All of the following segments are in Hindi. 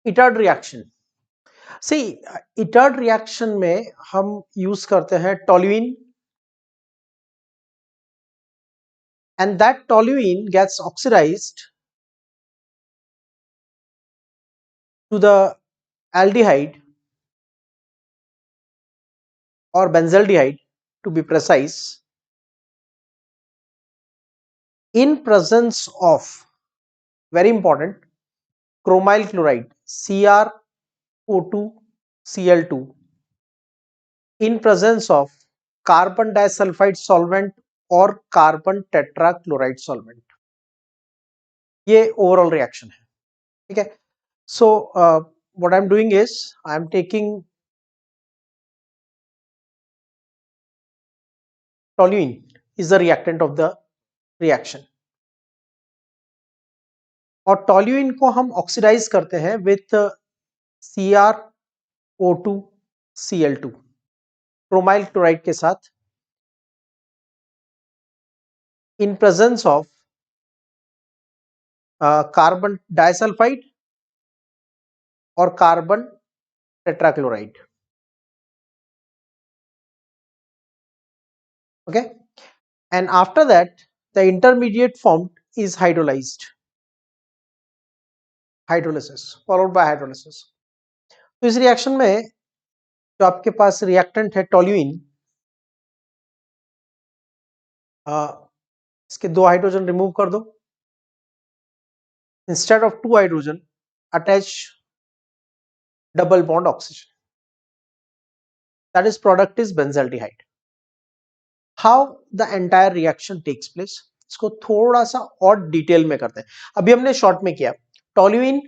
इटर्ड रिएक्शन, सी इटर्ड रिएक्शन में हम यूज करते हैं toluene, and that toluene gets oxidized to the aldehyde or benzaldehyde to be precise, in presence of, very important, chromyl chloride CrO2 Cl2, in presence of carbon disulfide solvent और कार्बन टेट्राक्लोराइड सॉल्वेंट। ये ओवरऑल रिएक्शन है, ठीक है। So what I am doing is I am taking toluene is the reactant of the reaction, और टोल्यूइन को हम ऑक्सीडाइज करते हैं with CrO2 Cl2 chromyl chloride के साथ, in presence of carbon disulphide और carbon tetrachloride. Okay, and after that the intermediate formed is hydrolysed, hydrolysis followed by hydrolysis. तो इस रिएक्शन में जो आपके पास रिएक्टेंट है टोल्यूइन, इसके 2 हाइड्रोजन रिमूव कर दो, instead of 2 hydrogen attach double bond oxygen, that is product is benzaldehyde. How the entire reaction takes place, इसको थोड़ा सा और डिटेल में करते हैं। अभी हमने शॉर्ट में किया, टोल्यूइन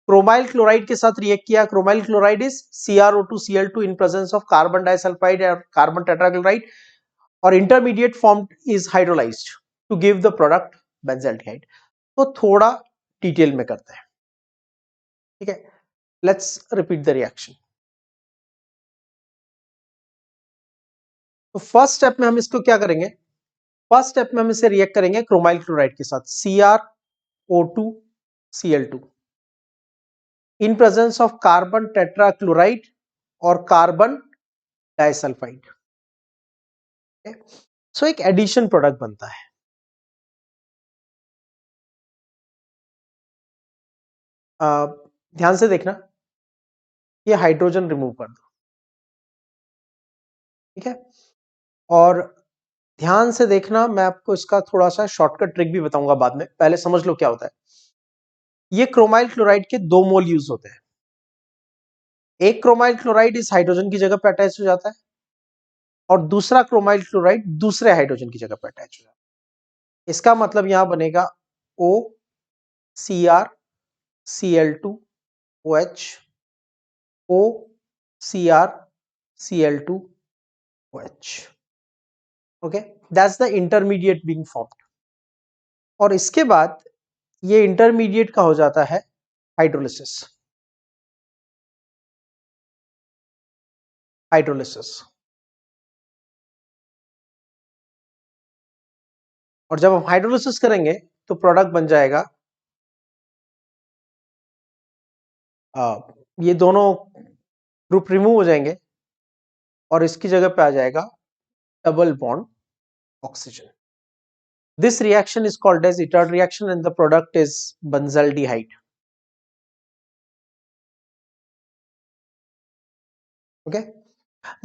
क्रोमाइल क्लोराइड के साथ रिएक्ट किया, chromyl chloride is CrO2 Cl2 in presence of carbon disulphide और कार्बन टेट्राक्लोराइड, और intermediate form is hydrolysed to give the product benzaldehyde. तो थोड़ा डिटेल में करते हैं, ठीक है। Let's repeat the reaction. तो फर्स्ट स्टेप में हम इसको क्या करेंगे, फर्स्ट स्टेप में हम इसे रिएक्ट करेंगे क्रोमाइल क्लोराइड के साथ CrO2 Cl2 in presence of carbon tetrachloride और कार्बन डाइसल्फाइड। सो एक एडिशन प्रोडक्ट बनता है। ध्यान से देखना, ये हाइड्रोजन रिमूव कर दो, ठीक है। और ध्यान से देखना, मैं आपको इसका थोड़ा सा शॉर्टकट ट्रिक भी बताऊंगा बाद में, पहले समझ लो क्या होता है। ये क्रोमाइल क्लोराइड के 2 मोल यूज होते हैं। एक क्रोमाइल क्लोराइड इस हाइड्रोजन की जगह पे अटैच हो जाता है, और दूसरा क्रोमाइल क्लोराइड दूसरे हाइड्रोजन की जगह पे अटैच हो जाता है। इसका मतलब यहां बनेगा OCrCl2OH, OCrCl2OH। Okay, that's the intermediate being formed. और इसके बाद ये इंटरमीडिएट का हो जाता है हाइड्रोलिसिस, हाइड्रोलिसिस। और जब हम हाइड्रोलिसिस करेंगे तो प्रोडक्ट बन जाएगा, ये दोनों ग्रुप रिमूव हो जाएंगे और इसकी जगह पे आ जाएगा double bond oxygen. This reaction is called as Etard reaction and the product is benzaldehyde. Okay,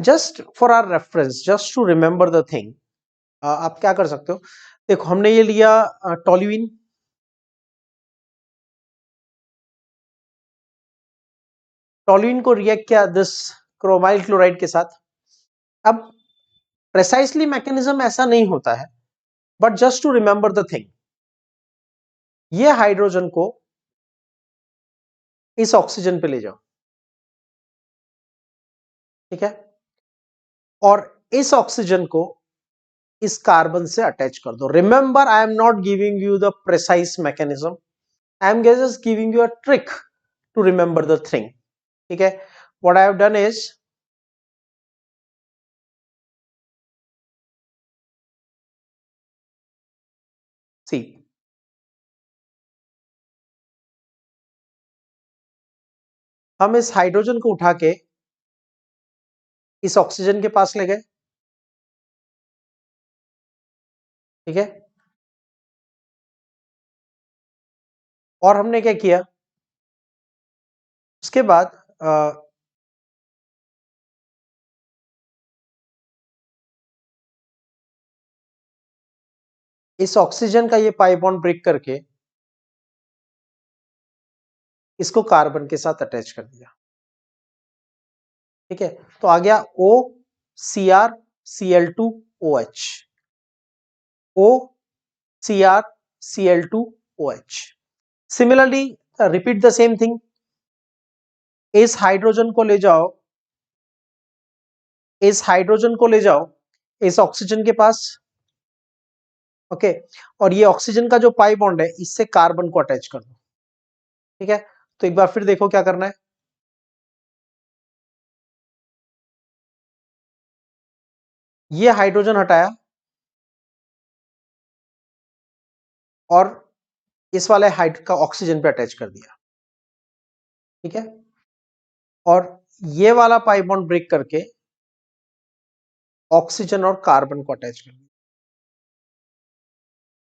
just for our reference, just to remember the thing, आप क्या कर सकते हो, देखो हमने ये लिया टोल्यूइन, टोल्यूइन को रिएक्ट किया दिस क्रोमाइल क्लोराइड के साथ। अब प्रेसाइसली मैकेनिज्म ऐसा नहीं होता है, but just to remember the thing, ये हाइड्रोजन को इस ऑक्सीजन पे ले जाओ, ठीक है, और इस ऑक्सीजन को इस कार्बन से अटैच कर दो। Remember, I am not giving you the precise mechanism, I am just giving you a trick to remember the thing, ठीक है। What I have done is, see हम इस हाइड्रोजन को उठा के इस ऑक्सीजन के पास ले गए, ठीक है, और हमने क्या किया उसके बाद इस ऑक्सीजन का ये पाई बॉन्ड ब्रेक करके इसको कार्बन के साथ अटैच कर दिया, ठीक है, तो आ गया O Cr Cl2OH, O Cr Cl2OH। Similarly repeat the same thing, इस हाइड्रोजन को ले जाओ, इस हाइड्रोजन को ले जाओ इस ऑक्सीजन के पास, ओके, और ये ऑक्सीजन का जो पाई बॉन्ड है इससे कार्बन को अटैच कर दो, ठीक है। तो एक बार फिर देखो क्या करना है, ये हाइड्रोजन हटाया और इस वाले हाइड का ऑक्सीजन पे अटैच कर दिया, ठीक है, और ये वाला पाई बॉन्ड ब्रेक करके ऑक्सीजन और कार्बन को अटैच कर दिया।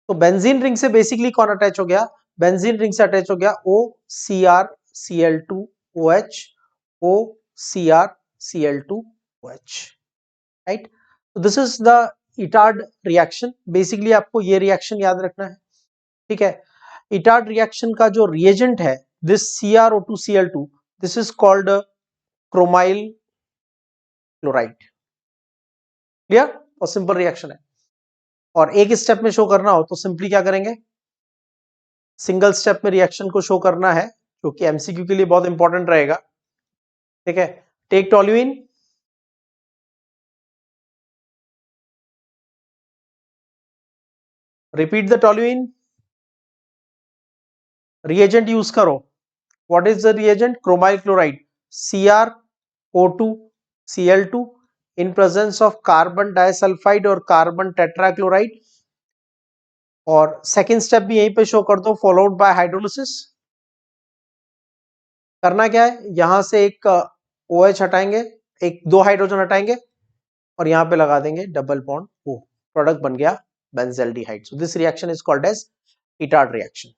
तो बेंजीन रिंग से बेसिकली कौन अटैच हो गया, बेंजीन रिंग से अटैच हो गया O Cr Cl2OH, O Cr Cl2OH, right. तो this is the Etard reaction, basically आपको ये रिएक्शन याद रखना है, ठीक है। इटार्ड रिएक्शन का जो रिएजेंट है this CrO2Cl2, this is called chromyl chloride, clear, और सिंपल रिएक्शन है। और एक स्टेप में शो करना हो तो सिंपली क्या करेंगे, सिंगल स्टेप में रिएक्शन को शो करना है जो कि एमसीक्यू के लिए बहुत इंपॉर्टेंट रहेगा, ठीक है। Take toluene, repeat the toluene, reagent use करो, what is the reagent, chromyl chloride CrO2Cl2 in presence of carbon disulfide और कार्बन टेट्राक्लोराइड, और सेकेंड स्टेप भी यहीं पे शो कर दो, फॉलोड बाय हाइड्रोलिसिस। करना क्या है, यहां से एक OH हटाएंगे, एक दो हाइड्रोजन हटाएंगे और यहां पे लगा देंगे डबल बॉन्ड O, प्रोडक्ट बन गया benzaldehyde. So this reaction is called as Etard reaction.